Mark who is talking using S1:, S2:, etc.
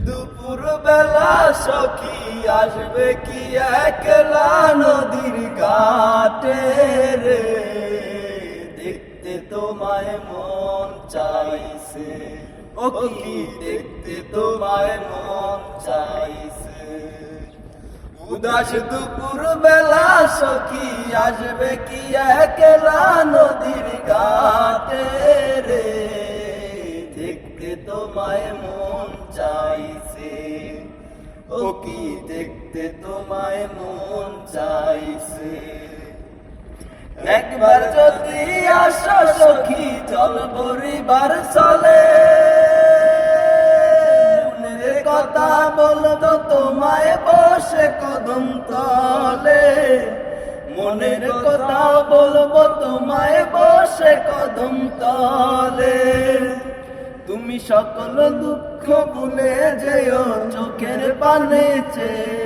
S1: দুপুর বেলা সখী আসবে কি একলা নদীর ঘাটে রে, দেখতে তোমায় মন চাইছে, ও কি দেখতে তোমায় মন চাইছে। উদাস দুপুর বেলা সখী আসবে কি একলা নদীর ঘাটে রে, দেখতে তোমায় মন চাইছে, ও কি দেখতে তোমায় মন চাইছে। একবার যদি আসো সখী চল পরিবার চলে, মনের কথা বলতো তোমায় বসে কদম তলে, মনের কথা বলবো তোমায় বসে কদম তলে। তুমি সকল দুঃখ ভুলে যেও চোখের পানে চেয়ে,